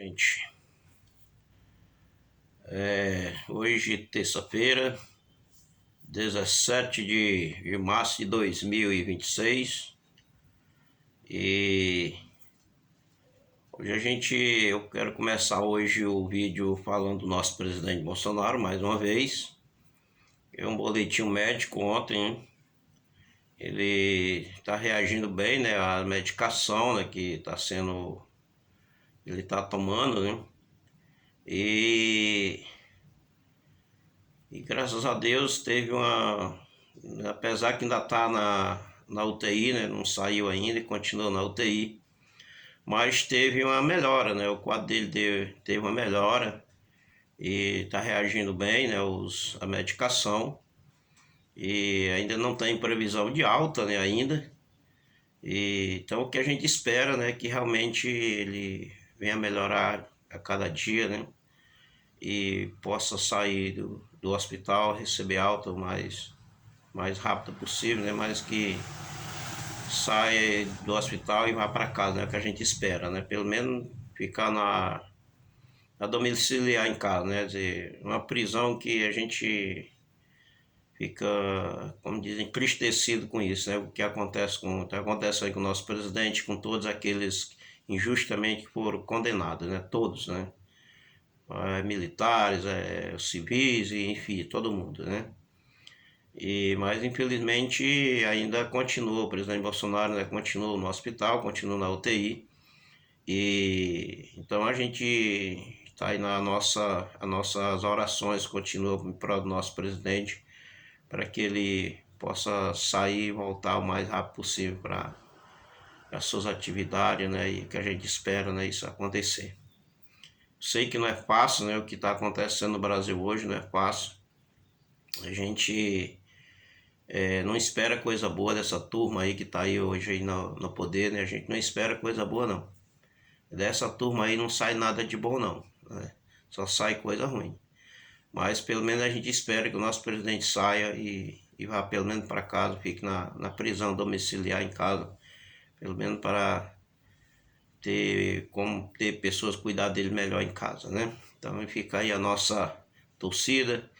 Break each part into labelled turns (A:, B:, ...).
A: Gente, hoje, terça-feira, 17 de março de 2026, e eu quero começar hoje o vídeo falando do nosso presidente Bolsonaro, mais uma vez. Um boletim médico ontem, hein? Ele está reagindo bem, né, à medicação, né, que ele está tomando, né, e graças a Deus apesar que ainda está na UTI, né, não saiu ainda e continua na UTI, mas teve uma melhora, né, o quadro dele teve uma melhora e está reagindo bem, né, a medicação, e ainda não tem previsão de alta, né, ainda. Então o que a gente espera, né, que realmente ele venha melhorar a cada dia, né, e possa sair do hospital, receber alta o mais rápido possível, né, mas que saia do hospital e vá para casa, né, que a gente espera, né, pelo menos ficar na domiciliar em casa, né, quer dizer, uma prisão que a gente fica, como dizem, entristecido com isso, né? O que acontece aí com o nosso presidente, com todos aqueles injustamente que foram condenados, né? Todos, né? Militares, civis, enfim, todo mundo, né? Mas infelizmente ainda continua, o presidente Bolsonaro, né, continua no hospital, continua na UTI, e então a gente está aí as nossas orações continuam em prol do nosso presidente, para que ele possa sair e voltar o mais rápido possível para as suas atividades, né, e que a gente espera, né, isso acontecer. Sei que não é fácil, né, o que está acontecendo no Brasil hoje não é fácil. A gente não espera coisa boa dessa turma aí que está aí hoje aí no poder, né, a gente não espera coisa boa não. Dessa turma aí não sai nada de bom não, né? Só sai coisa ruim. Mas pelo menos a gente espera que o nosso presidente saia e vá pelo menos para casa, fique na prisão domiciliar em casa, pelo menos para ter pessoas cuidar dele melhor em casa, né? Então fica aí a nossa torcida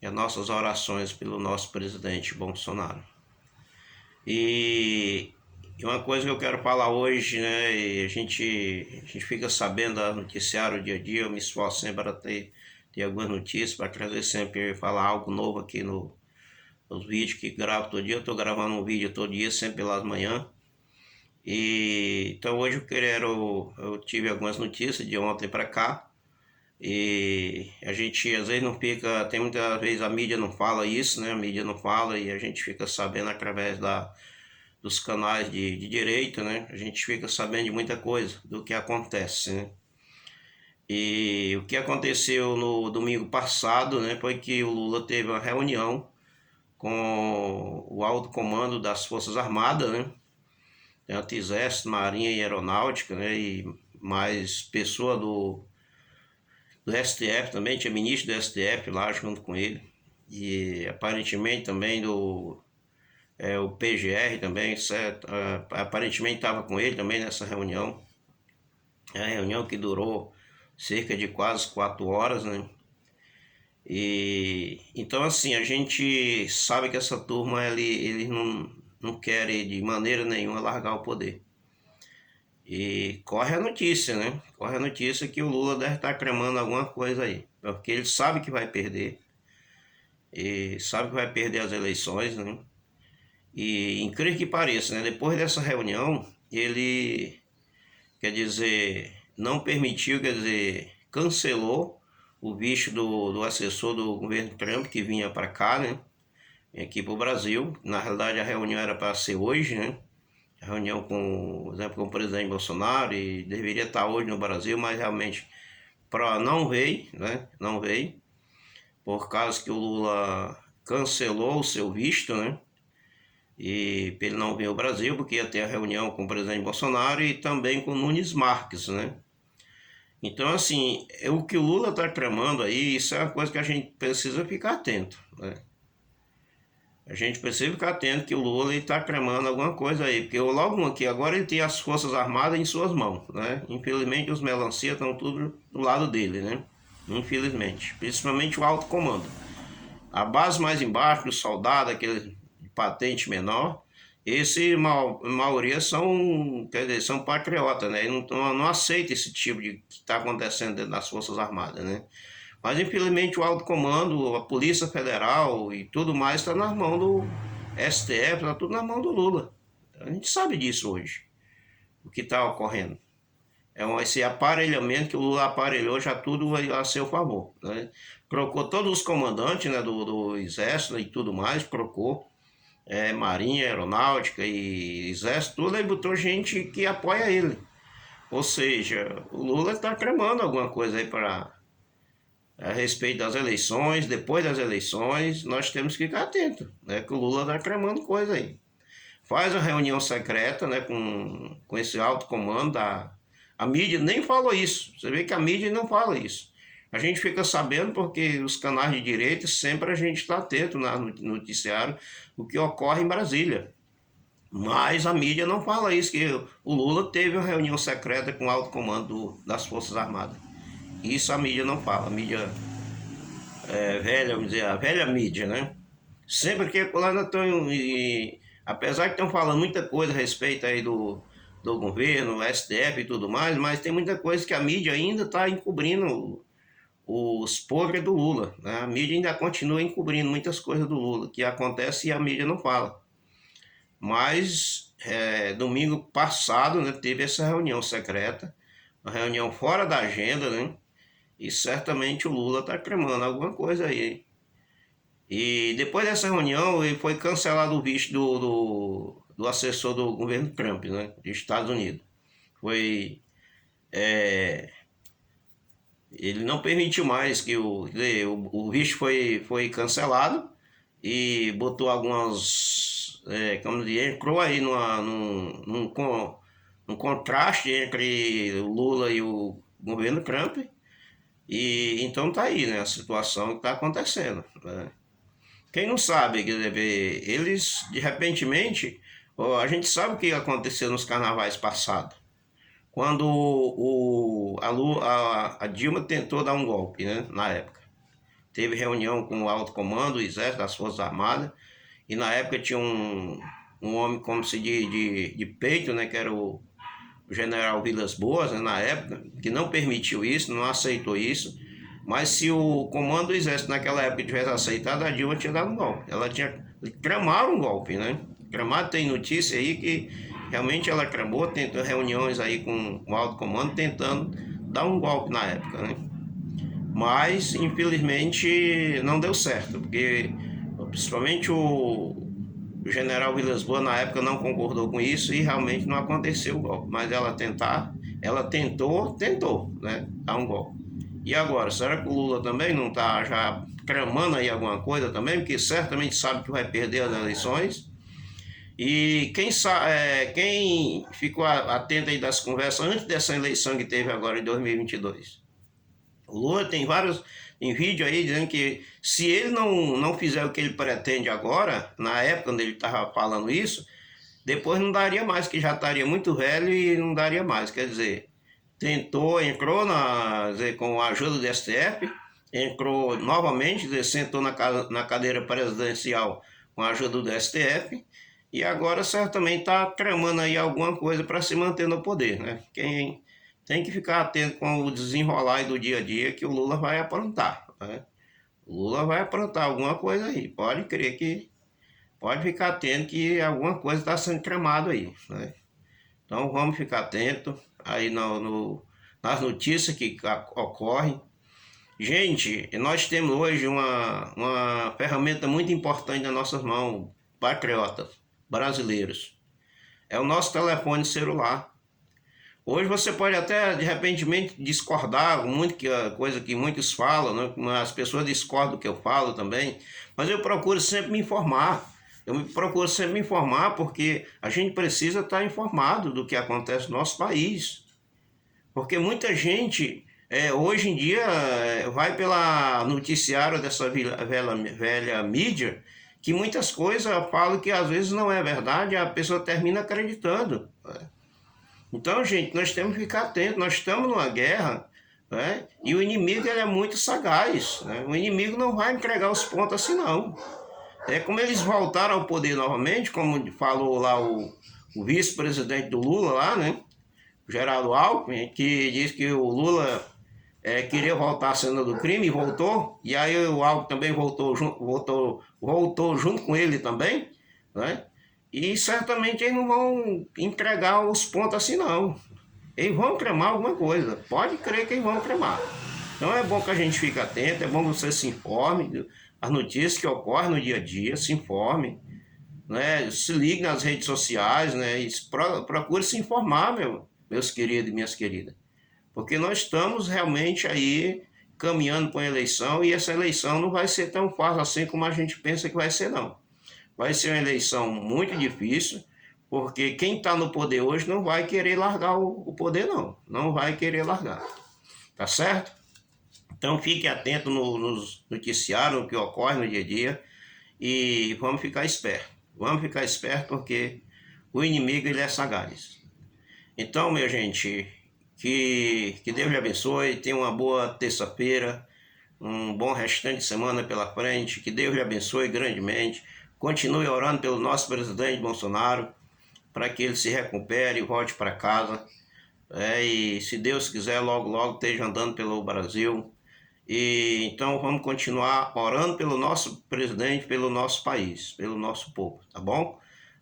A: e as nossas orações pelo nosso presidente Bolsonaro. E uma coisa que eu quero falar hoje, né? A gente fica sabendo do noticiário dia a dia, eu me esforço sempre para ter algumas notícias, para trazer sempre, falar algo novo aqui nos vídeos que gravo todo dia. Eu estou gravando um vídeo todo dia, sempre pelas manhãs. Então hoje eu tive algumas notícias de ontem para cá, e a gente às vezes não fica, tem muitas vezes a mídia não fala isso, né? A mídia não fala e a gente fica sabendo através dos canais de direita, né? A gente fica sabendo de muita coisa do que acontece, né? E o que aconteceu no domingo passado, né, foi que o Lula teve uma reunião com o alto comando das Forças Armadas, né, tanto Exército, Marinha e Aeronáutica, né, e mais pessoa do STF também, tinha ministro do STF lá junto com ele, e aparentemente também o PGR também, certo? Aparentemente estava com ele também nessa reunião, a reunião que durou cerca de quase 4 horas, né? E então assim, a gente sabe que essa turma eles não querem de maneira nenhuma largar o poder. E corre a notícia, né? Corre a notícia que o Lula deve estar tramando alguma coisa aí, porque ele sabe que vai perder, e sabe que vai perder as eleições, né? E incrível que pareça, né? Depois dessa reunião, ele, quer dizer, não permitiu, quer dizer, cancelou o visto do assessor do governo Trump, que vinha para cá, né? Aqui para o Brasil. Na realidade, a reunião era para ser hoje, né? A reunião por exemplo, com o presidente Bolsonaro, e deveria estar hoje no Brasil, mas realmente não veio, né? Não veio, por causa que o Lula cancelou o seu visto, né? E ele não veio ao Brasil, porque ia ter a reunião com o presidente Bolsonaro e também com o Nunes Marques, né? Então, assim, o que o Lula está tramando aí, isso é uma coisa que a gente precisa ficar atento, né? A gente precisa ficar atento que o Lula está tramando alguma coisa aí, porque logo aqui agora ele tem as Forças Armadas em suas mãos, né? Infelizmente os melancia estão tudo do lado dele, né? Infelizmente, principalmente o alto comando. A base mais embaixo, os soldados, aquele de patente menor, esse maioria são, quer dizer, são patriotas, né? Eles não aceitam esse tipo de que está acontecendo dentro das Forças Armadas, né? Mas infelizmente o alto comando, a Polícia Federal e tudo mais está nas mãos do STF, está tudo na mão do Lula. A gente sabe disso hoje, o que está ocorrendo. Esse aparelhamento que o Lula aparelhou já tudo a seu favor, né? Trocou todos os comandantes, né, do Exército e tudo mais, trocou Marinha, Aeronáutica e Exército, tudo, aí botou gente que apoia ele. Ou seja, o Lula está tramando alguma coisa aí para a respeito das eleições. Depois das eleições, nós temos que ficar atentos, né, que o Lula está tramando coisa aí. Faz a reunião secreta, né, com esse alto comando a mídia nem falou isso. Você vê que a mídia não fala isso. A gente fica sabendo porque os canais de direita sempre a gente está atento no noticiário o que ocorre em Brasília. Mas a mídia não fala isso, que o Lula teve uma reunião secreta com o alto comando das Forças Armadas. Isso a mídia não fala. A mídia velha, vamos dizer, a velha mídia, né? Sempre que lá estão, apesar que estão falando muita coisa a respeito aí do governo, STF e tudo mais, mas tem muita coisa que a mídia ainda está encobrindo os podres do Lula, né? A mídia ainda continua encobrindo muitas coisas do Lula que acontece e a mídia não fala. Mas domingo passado, né, teve essa reunião secreta, uma reunião fora da agenda, né? E certamente o Lula está tramando alguma coisa aí. E depois dessa reunião, ele foi cancelado o visto do assessor do governo Trump, né, dos Estados Unidos. Foi, ele não permitiu mais que o visto foi cancelado e botou algumas, como dizer, entrou aí num contraste entre o Lula e o governo Trump. E então tá aí, né, a situação que está acontecendo, né? Quem não sabe, quer dizer, eles, de repentemente, a gente sabe o que aconteceu nos carnavais passados. Quando a Dilma tentou dar um golpe, né, na época. Teve reunião com o alto comando, o Exército, das Forças Armadas, e na época tinha um homem, como se diz, de peito, né, que era o general Vilas Boas, né, na época, que não permitiu isso, não aceitou isso. Mas se o comando do Exército naquela época tivesse aceitado, a Dilma tinha dado um golpe. Ela tinha tramado um golpe, né? Tramado, tem notícia aí que realmente ela tramou, tentou reuniões aí com o alto comando, tentando dar um golpe na época, né? Mas, infelizmente, não deu certo, porque principalmente o general Vilas Boas na época não concordou com isso e realmente não aconteceu o golpe. Mas ela tentou, né, dar um golpe. E agora, será que o Lula também não está já tramando aí alguma coisa também? Porque certamente sabe que vai perder as eleições. E quem ficou atento aí das conversas antes dessa eleição que teve agora em 2022? O Lula tem vídeo aí dizendo que se ele não fizer o que ele pretende agora, na época quando ele estava falando isso, depois não daria mais, que já estaria muito velho e não daria mais. Quer dizer, entrou com a ajuda do STF, entrou novamente, sentou na cadeira presidencial com a ajuda do STF, e agora certamente está tramando aí alguma coisa para se manter no poder, né? Quem tem que ficar atento com o desenrolar do dia a dia que o Lula vai aprontar, né? O Lula vai aprontar alguma coisa aí, pode crer que pode ficar atento que alguma coisa está sendo tramado aí, né? Então vamos ficar atento aí nas notícias que ocorrem. Gente, nós temos hoje uma ferramenta muito importante nas nossas mãos, patriotas brasileiros. É o nosso telefone celular. Hoje você pode até, de repente, discordar muito que a coisa que muitos falam, né? As pessoas discordam do que eu falo também, mas eu procuro sempre me informar. Eu procuro sempre me informar porque a gente precisa estar informado do que acontece no nosso país. Porque muita gente, hoje em dia, vai pela noticiário dessa velha mídia que muitas coisas eu falo que às vezes não é verdade, a pessoa termina acreditando. Né? Então, gente, nós temos que ficar atentos, nós estamos numa guerra, né? E o inimigo ele é muito sagaz. Né? O inimigo não vai entregar os pontos assim, não. É como eles voltaram ao poder novamente, como falou lá o vice-presidente do Lula lá, né? Geraldo Alckmin, que diz que o Lula queria voltar à cena do crime e voltou, e aí o Alckmin também voltou junto com ele também, né? E certamente eles não vão entregar os pontos assim não. Eles vão cremar alguma coisa, pode crer que eles vão cremar. Então é bom que a gente fique atento, é bom que você se informe, as notícias que ocorrem no dia a dia, se informe, né? Se ligue nas redes sociais, né? E procure se informar, meus queridos e minhas queridas. Porque nós estamos realmente aí caminhando para uma eleição e essa eleição não vai ser tão fácil assim como a gente pensa que vai ser, não. Vai ser uma eleição muito difícil, porque quem está no poder hoje não vai querer largar o poder, não. Não vai querer largar. Tá certo? Então fique atento nos noticiários, no que ocorre no dia a dia e vamos ficar esperto. Vamos ficar esperto porque o inimigo ele é sagaz. Então, minha gente, que Deus lhe abençoe, tenha uma boa terça-feira, um bom restante de semana pela frente, que Deus lhe abençoe grandemente. Continue orando pelo nosso presidente Bolsonaro, para que ele se recupere e volte para casa. E se Deus quiser, logo, logo esteja andando pelo Brasil. E então vamos continuar orando pelo nosso presidente, pelo nosso país, pelo nosso povo, tá bom?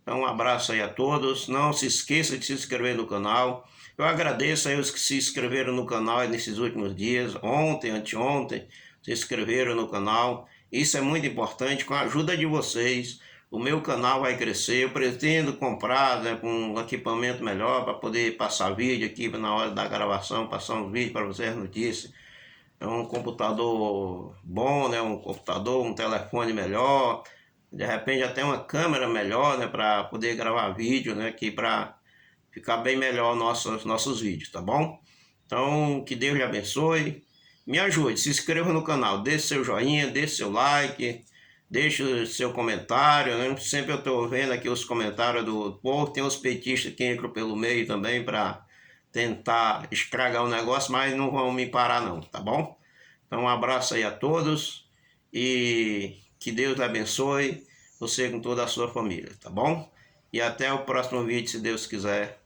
A: Então um abraço aí a todos. Não se esqueça de se inscrever no canal. Eu agradeço aí os que se inscreveram no canal nesses últimos dias, ontem, anteontem, se inscreveram no canal. Isso é muito importante, com a ajuda de vocês, o meu canal vai crescer. Eu pretendo comprar, né, um equipamento melhor para poder passar vídeo aqui na hora da gravação, passar um vídeo para vocês, notícias. É um computador bom, né, um computador, um telefone melhor, de repente até uma câmera melhor, né, para poder gravar vídeo, né, aqui para ficar bem melhor nossos vídeos, tá bom? Então, que Deus lhe abençoe. Me ajude, se inscreva no canal, deixe seu joinha, deixe seu like, deixe seu comentário, né? Sempre eu estou vendo aqui os comentários do povo, tem uns petistas que entram pelo meio também para tentar estragar o negócio, mas não vão me parar não, tá bom? Então um abraço aí a todos e que Deus abençoe você com toda a sua família, tá bom? E até o próximo vídeo, se Deus quiser.